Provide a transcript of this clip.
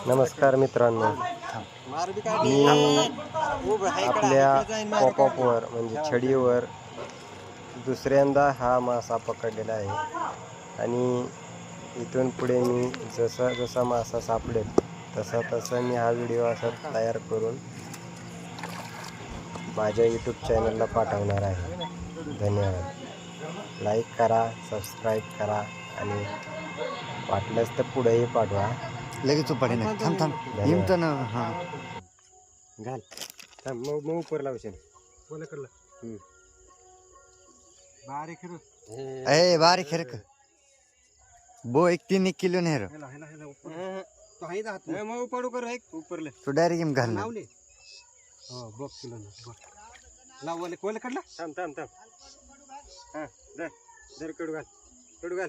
नमस्कार मित्रांनो, मी आपल्या पॉपअपवर म्हणजे छडीवर दुसऱ्यांदा हा मासा पकडलेला आहे आणि इथून पुढे मी जसा जसा मासा सापडेल तसा मी हा व्हिडिओ असा तयार करून माझ्या यूट्यूब चॅनलला पाठवणार आहे. धन्यवाद. लाईक करा, सबस्क्राईब करा आणि वाटल्यास तर पुढेही पाठवा. लगेच उपाडी नाही. थांब थांब हिमत ना. हा घाल थांब मग ऊपर लावशील बोला करला बारीक ए बारीक खेर बो 1 किलो नाही रे तो हाई हात मग उपाडू कर एक उपरले तू डायरेक्ट गेम घाल लावले हो बघ किलो लावले कोले कडला थांब थांब थांब हा दर कडू घाल